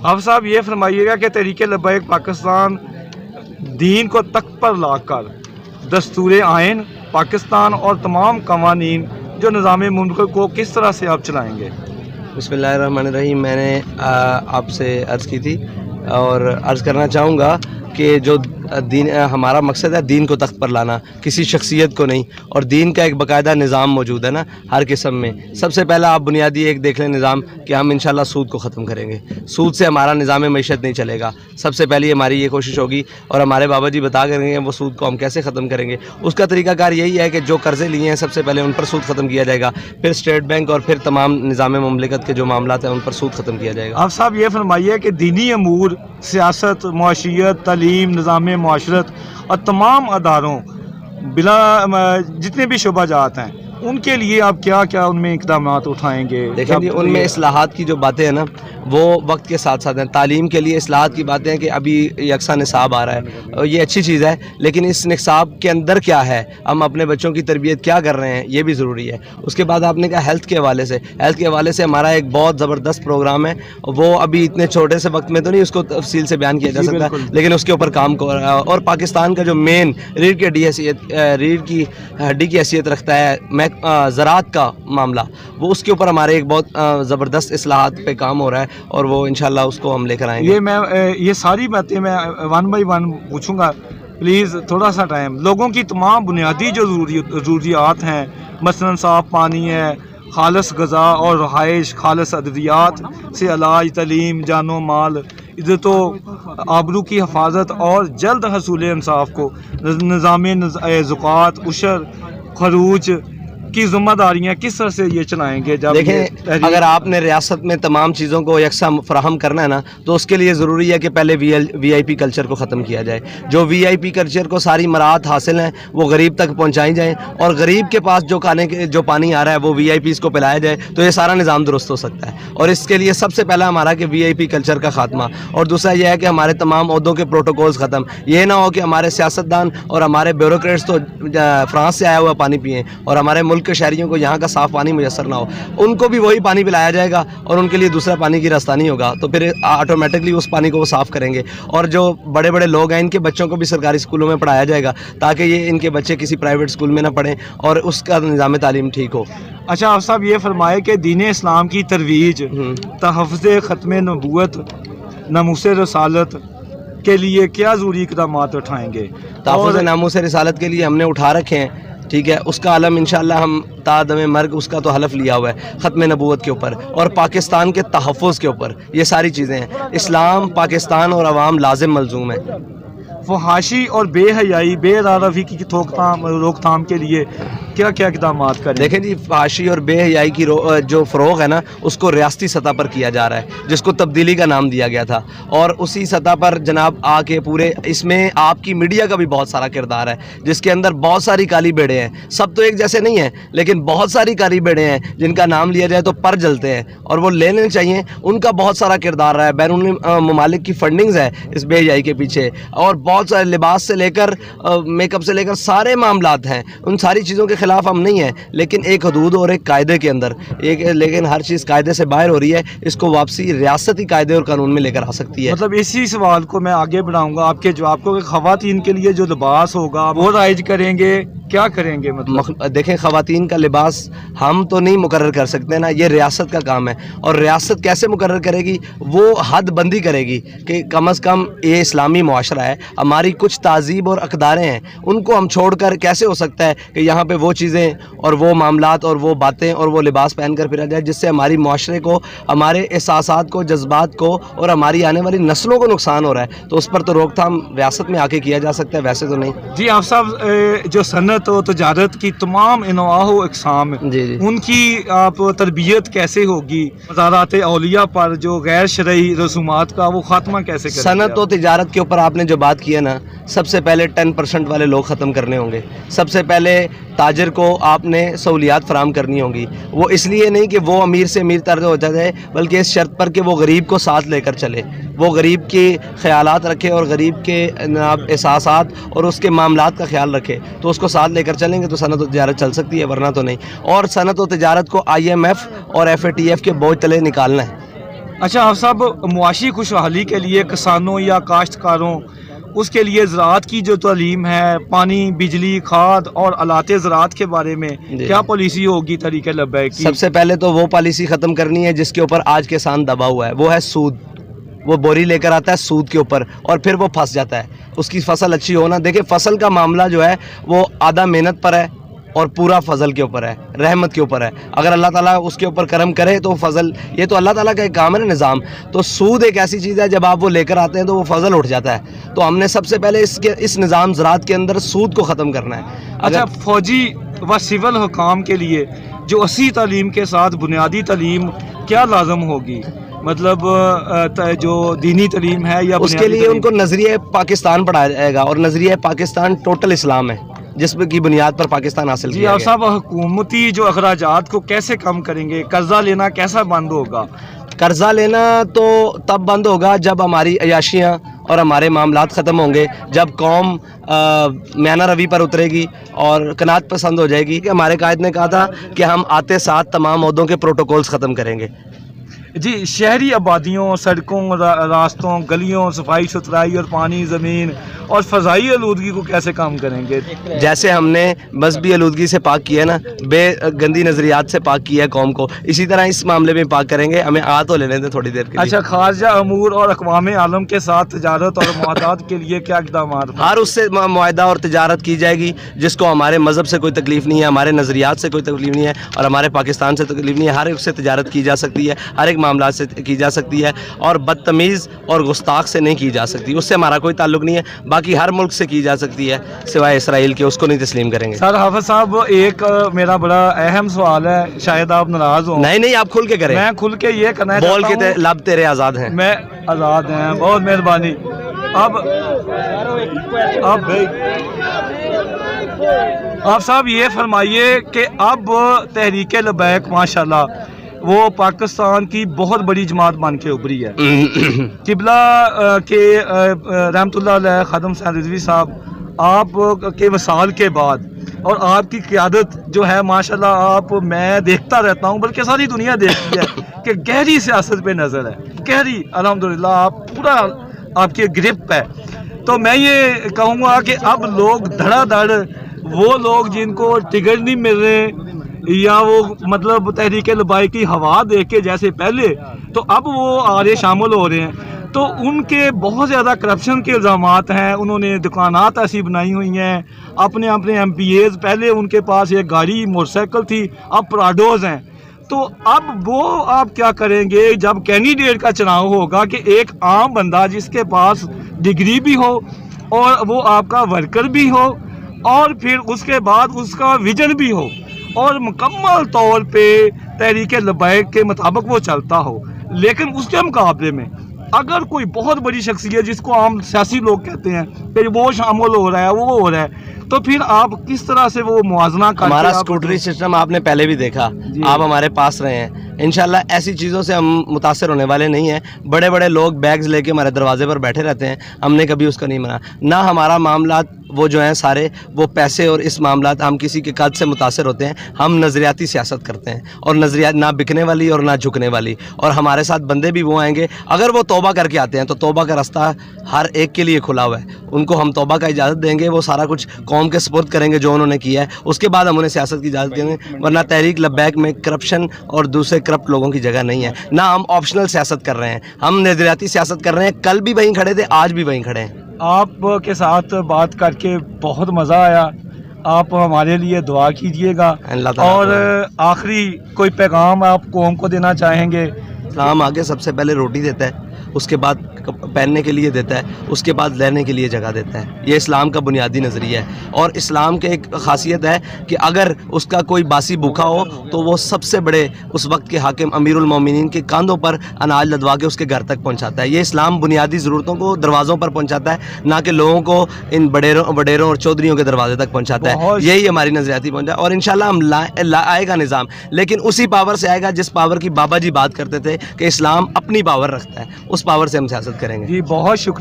आप साहब ये फरमाइएगा कि तहरीक लब्बैक पाकिस्तान दीन को तख्त पर लाकर दस्तूर आइन पाकिस्तान और तमाम कवानीन जो निज़ाम मुल्क को किस तरह से आप चलाएंगे? बिस्मिल्लाहिर्रहमानिर्रहीम। मैंने आपसे अर्ज़ की थी और अर्ज़ करना चाहूँगा कि जो दीन, हमारा मकसद है दीन को तख्त पर लाना, किसी शख्सियत को नहीं। और दीन का एक बाकायदा निज़ाम मौजूद है ना हर किस्म में। सबसे पहला आप बुनियादी एक देख लें निज़ाम कि हम इंशाल्लाह सूद को ख़त्म करेंगे। सूद से हमारा निज़ाम मईशत नहीं चलेगा। सबसे पहली हमारी ये कोशिश होगी और हमारे बाबा जी बता करेंगे वो सूद को हम कैसे ख़त्म करेंगे। उसका तरीक़ाकार यही है कि जो कर्ज़े लिए हैं सबसे पहले उन पर सूद ख़त्म किया जाएगा, फिर स्टेट बैंक और फिर तमाम निज़ाम मुमलिकत के जो मामलात हैं उन पर सूद ख़त्म किया जाएगा। आप साहब ये फरमाइए कि दीनी अमूर, सियासत, मुआशियत, तालीम, निज़ाम मुआशरत और तमाम अदारों बिला जितने भी शुबाजात हैं उनके लिए आप क्या क्या उनमें इक़दामात उठाएंगे? देखें जी, उनमें इस्लाहात की जो बातें हैं ना वो वक्त के साथ साथ हैं। तालीम के लिए इस्लाहात की बातें हैं कि अभी यकसा निसाब आ रहा है और ये अच्छी चीज़ है, लेकिन इस निसाब के अंदर क्या है, हम अपने बच्चों की तरबियत क्या कर रहे हैं, ये भी ज़रूरी है। उसके बाद आपने कहा हेल्थ के हवाले से, हेल्थ के हवाले से हमारा एक बहुत ज़बरदस्त प्रोग्राम है। वो अभी इतने छोटे से वक्त में तो नहीं उसको तफसील से बयान किया जा सकता, लेकिन उसके ऊपर काम कर रहा है। और पाकिस्तान का जो मेन रीढ़ की हड्डी की हैसियत रखता है ज़राअत का मामला, वो उसके ऊपर हमारे एक बहुत ज़बरदस्त इस्लाहात पे काम हो रहा है और वो इंशाल्लाह उसको हम लेकर आएंगे। ये सारी बातें मैं वन बाई वन पूछूंगा, प्लीज़ थोड़ा सा टाइम। लोगों की तमाम बुनियादी जो ज़रूरियात हैं, मसलन साफ़ पानी है, खालस गज़ा और रहाइश, खालस अद्वियात से इलाज, तालीम, जानो माल, इज़्ज़त व आबरू की हिफाजत और जल्द हसूल इंसाफ को निज़ाम ज़कात, उशर, खरूज की ज़िम्मेदारियाँ किस तरह से ये चलाएंगे? जब देखें, अगर आपने रियासत में तमाम चीज़ों को यकसा फराहम करना है ना तो उसके लिए ज़रूरी है कि पहले VIP कल्चर को ख़त्म किया जाए। जो VIP कल्चर को सारी मराहत हासिल हैं वो गरीब तक पहुँचाई जाएँ और गरीब के पास जो पानी आ रहा है वो VIPs को पिलाया जाए, तो ये सारा निज़ाम दुरुस्त हो सकता है। और इसके लिए सबसे पहला हमारा कि VIP कल्चर का ख़ात्मा, और दूसरा यह है कि हमारे तमाम ओहदों के प्रोटोकॉल्स ख़त्म। ये ना हो कि हमारे सियासतदान और हमारे ब्यूरोक्रेट्स तो फ्रांस से आया हुआ पानी पिएँ और हमारे मुल्क के शहरियों को यहाँ का साफ़ पानी मुयसर ना हो। उनको भी वही पानी पिलाया जाएगा और उनके लिए दूसरा पानी की रास्ता नहीं होगा, तो फिर ऑटोमेटिकली उस पानी को वो साफ़ करेंगे। और जो बड़े बड़े लोग हैं इनके बच्चों को भी सरकारी स्कूलों में पढ़ाया जाएगा ताकि ये इनके बच्चे किसी प्राइवेट स्कूल में ना पढ़ें और उसका निज़ाम तालीम ठीक हो। अच्छा, आप साहब ये फरमाए कि दीन इस्लाम की तरवीज, तहफ़्फ़ुज़ ख़त्म नबूवत, नामूस रसालत के लिए क्या ज़रूरी इक़दामात उठाएंगे? तहफ़्फ़ुज़ नामूस रिसालत के लिए हमने उठा रखे हैं, ठीक है। उसका आलम इंशाअल्लाह हम तादम मर्ग उसका तो हलफ लिया हुआ है ख़त्म नबूवत के ऊपर और पाकिस्तान के तहफ़्फ़ुज़ के ऊपर। ये सारी चीज़ें हैं। इस्लाम, पाकिस्तान और अवाम लाजिम मलजूम है। फहाशी और बेहयाई, बेरारफ़ी की रोकथाम के लिए क्या क्या इक़दामात करें? देखें जी, फहाशी और बेहयाई की जो फ़रोग़ है ना उसको रियासती सतह पर किया जा रहा है, जिसको तब्दीली का नाम दिया गया था। और उसी सतह पर जनाब आके पूरे इसमें आपकी मीडिया का भी बहुत सारा किरदार है, जिसके अंदर बहुत सारी काली बेड़े हैं। सब तो एक जैसे नहीं हैं, लेकिन बहुत सारी काली बेड़े हैं जिनका नाम लिया जाए तो पर जलते हैं और वो लेने चाहिए। उनका बहुत सारा किरदार रहा है। बैरून ममालिक की फंडिंग्स है इस बेहयाई के पीछे, और बहुत सारे लिबास से लेकर मेकअप से लेकर सारे मामलात हैं। उन सारी चीज़ों के खिलाफ हम नहीं हैं, लेकिन एक हदूद और एक कायदे के अंदर लेकिन हर चीज़ कायदे से बाहर हो रही है। इसको वापसी रियासती कायदे और कानून में लेकर आ सकती है। मतलब इसी सवाल को मैं आगे बढ़ाऊंगा आपके जवाब को कि ख़वातीन के लिए जो लिबास होगा वो राइज करेंगे, क्या करेंगे? मतलब देखें, ख़वातीन का लिबास हम तो नहीं मुकर्रर कर सकते ना, ये रियासत का काम है। और रियासत कैसे मुकर्रर करेगी? वो हद बंदी करेगी कि कम अज़ कम ये इस्लामी मुआशरा है, हमारी कुछ तहज़ीब और अक़दारें हैं, उनको हम छोड़कर कैसे हो सकता है कि यहाँ पे वो चीज़ें और वो मामलात और वो बातें और वो लिबास पहन कर फिरा जाए जिससे हमारी मुआशरे को, हमारे एहसासात को, जज्बात को और हमारी आने वाली नस्लों को नुकसान हो रहा है। तो उस पर तो रोकथाम रियासत में आके किया जा सकता है, वैसे तो नहीं। जी, आप साहब जो सनत और तजारत की तमाम इनवाह इक़साम जी उनकी आप तरबियत कैसे होगी? मज़ारात औलिया पर जो गैर शरई रसूमात का वो ख़ात्मा कैसे करेंगे? सनत और तिजारत के ऊपर आपने जो बात की है ना, सबसे पहले 10% वाले लोग ख़त्म करने होंगे। सबसे पहले ताजर को आपने सहूलियात फराम करनी होगी। वो इसलिए नहीं कि वो अमीर से अमीर तर होता जाए, बल्कि इस शर्त पर कि वो गरीब को साथ लेकर चले, वो गरीब के ख़यालात रखे और गरीब के एहसासात और उसके मामलात का ख्याल रखे, तो उसको साथ लेकर चलेंगे तो सनत और तिजारत चल सकती है, वरना तो नहीं। और सनत और तिजारत को IMF और FATF के बोझ तले निकालना है। अच्छा आप साहब, मुआशी खुशहाली के लिए किसानों या काश्तकारों, उसके लिए ज़राअत की जो तालीम है, पानी, बिजली, खाद और आलात ज़राअत के बारे में क्या पॉलिसी होगी तरीके लब्बैक की? सबसे पहले तो वो पॉलिसी ख़त्म करनी है जिसके ऊपर आज किसान दबा हुआ है, वो है सूद। वो बोरी लेकर आता है सूद के ऊपर और फिर वो फंस जाता है। उसकी फसल अच्छी हो ना, देखिए फसल का मामला जो है वो आधा मेहनत पर है और पूरा फजल के ऊपर है, रहमत के ऊपर है। अगर अल्लाह ताला उसके ऊपर करम करे तो फजल, ये तो अल्लाह ताला का एक काम है ना, निज़ाम। तो सूद एक ऐसी चीज़ है, जब आप वो लेकर आते हैं तो वो फजल उठ जाता है। तो हमने सबसे पहले इस निज़ाम ज़राअत के अंदर सूद को ख़त्म करना है। अच्छा, फौजी व सिविल हुकाम के लिए जो 80 तालीम के साथ बुनियादी तालीम क्या लाजम होगी? मतलब जो दीनी तालीम है या उसके लिए उनको नज़रिया पाकिस्तान पढ़ाया जाएगा, और नज़रिया पाकिस्तान टोटल इस्लाम है जिसमें की बुनियाद पर पाकिस्तान हासिल किया गया। साहब, हुकूमती जो अखराजात को कैसे कम करेंगे? कर्जा लेना कैसा बंद होगा? कर्जा लेना तो तब बंद होगा जब हमारी अयाशियाँ और हमारे मामलात ख़त्म होंगे, जब कौम म्याना रवि पर उतरेगी और कनात पसंद हो जाएगी। कि हमारे कायद ने कहा था कि हम आते साथ तमाम ओहदों के प्रोटोकॉल्स ख़त्म करेंगे। जी, शहरी आबादियों, सड़कों, रास्तों, गलियों, सफाई सुथराई और पानी, ज़मीन और फ़ज़ाई आलूदगी को कैसे कम करेंगे? जैसे हमने मजहबी आलूदगी से पाक किया ना, बेगंदी नज़रियात से पाक किया है कौम को, इसी तरह इस मामले में पाक करेंगे। हमें आ तो लेने दें थोड़ी देर के लिए। अच्छा, खारजा अमूर और अक़वाम आलम के साथ तजारत और मुआहदात के लिए क्या इक़दाम? हर उससे मुआहदा और तजारत की जाएगी जिसको हमारे मज़हब से कोई तकलीफ़ नहीं है, हमारे नज़रियात से कोई तकलीफ़ नहीं है और हमारे पाकिस्तान से तकलीफ़ नहीं है। हर एक से तजारत की जा सकती है, हर एक मामला से की जा सकती है, और बदतमीज़ और गुस्ताख से नहीं की जा सकती। उससे हमारा कोई ताल्लुक़ नहीं है। बाकी हर मुल्क से की जा सकती है सिवाय इसराइल के, उसको नहीं तस्लीम करेंगे। सर हाफिज साहब, एक मेरा बड़ा अहम सवाल है, शायद आप नाराज़ हो। नहीं, आप खुल के करें। मैं खुल के ये करना बोल के लब तेरे आज़ाद हैं। मैं आज़ाद हैं, बहुत मेहरबानी। अब आप साहब ये फरमाइए कि अब तहरीक लबैक माशाल्लाह वो पाकिस्तान की बहुत बड़ी जमात बन के उभरी है। किबला के रहमतुल्लाह अलैह खादम हुसैन रिजवी साहब, आप के वसाल के बाद और आपकी क़यादत जो है माशाल्लाह, आप मैं देखता रहता हूँ, बल्कि सारी दुनिया देखती है कि गहरी सियासत पे नज़र है, गहरी। अल्हम्दुलिल्लाह आप पूरा, आपकी ग्रिप है। तो मैं ये कहूँगा कि अब लोग धड़ाधड़, वो लोग जिनको टिकट नहीं मिल रहे या वो मतलब तहरीक लबाइक की हवा देख के जैसे पहले, तो अब वो आगे शामिल हो रहे हैं। तो उनके बहुत ज़्यादा करप्शन के इल्ज़ामात हैं। उन्होंने दुकानात ऐसी बनाई हुई हैं, अपने MPAs, पहले उनके पास एक गाड़ी मोटरसाइकिल थी, अब प्राडोज हैं। तो अब वो आप क्या करेंगे जब कैंडिडेट का चुनाव होगा कि एक आम बंदा जिसके पास डिग्री भी हो और वो आपका वर्कर भी हो और फिर उसके बाद उसका विजन भी हो और मुकम्मल तौर पे तहरीक लबैक के मुताबिक वो चलता हो, लेकिन उसके मुकाबले में अगर कोई बहुत बड़ी शख्सियत जिसको आम सियासी लोग कहते हैं कि वो शामिल हो रहा है, वो हो रहा है, तो फिर आप किस तरह से वो मुआवजा करते हैं? हमारा स्कूटरी सिस्टम आपने पहले भी देखा, आप हमारे पास रहे हैं। इंशाल्लाह ऐसी चीज़ों से हम मुतासर होने वाले नहीं हैं। बड़े बड़े लोग बैग्स लेके हमारे दरवाजे पर बैठे रहते हैं, हमने कभी उसका नहीं माना। ना हमारा मामला वो जो हैं सारे वो पैसे और इस मामला हम किसी के कद से मुतासर होते हैं। हम नज़रियाती सियासत करते हैं और नज़रियात ना बिकने वाली और ना झुकने वाली। और हमारे साथ बंदे भी वो आएंगे, अगर वो तौबा करके आते हैं तो तौबा का रास्ता हर एक के लिए खुला हुआ है। उनको हम तौबा का इजाज़त देंगे, वो सारा कुछ कौम के सपुर्द करेंगे जो उन्होंने किया है, उसके बाद हम उन्हें सियासत की इजाज़त देंगे। वरना तहरीक लबैक में करप्शन और दूसरे करप्ट लोगों की जगह नहीं है। ना हम ऑप्शनल सियासत कर रहे हैं, हम नज़रियाती सियासत कर रहे हैं। कल भी वहीं खड़े थे, आज भी वहीं खड़े हैं। आपके साथ बात करके बहुत मज़ा आया। आप हमारे लिए दुआ कीजिएगा। और आखिरी कोई पैगाम आप कौम को देना चाहेंगे? इस्लाम आगे सबसे पहले रोटी देता है, उसके बाद पहनने के लिए देता है, उसके बाद रहने के लिए जगह देता है। ये इस्लाम का बुनियादी नज़रिया है। और इस्लाम के एक ख़ासियत है कि अगर उसका कोई बासी भूखा हो तो वो सबसे बड़े उस वक्त के हाकिम अमीरुल मोमिनीन के कांधों पर अनाज लदवा के उसके घर तक पहुंचाता है। ये इस्लाम बुनियादी ज़रूरतों को दरवाज़ों पर पहुंचाता है, ना कि लोगों को इन बडेरों और चौधरीयों के दरवाजे तक पहुंचाता है। यही हमारी नज़रियाती पहुंचा। और इंशाल्लाह हम आएगा निज़ाम, लेकिन उसी पावर से आएगा जिस पावर की बाबा जी बात करते थे कि इस्लाम अपनी पावर रखता है। उस पावर से हम सियासत करेंगे। जी बहुत शुक्रिया।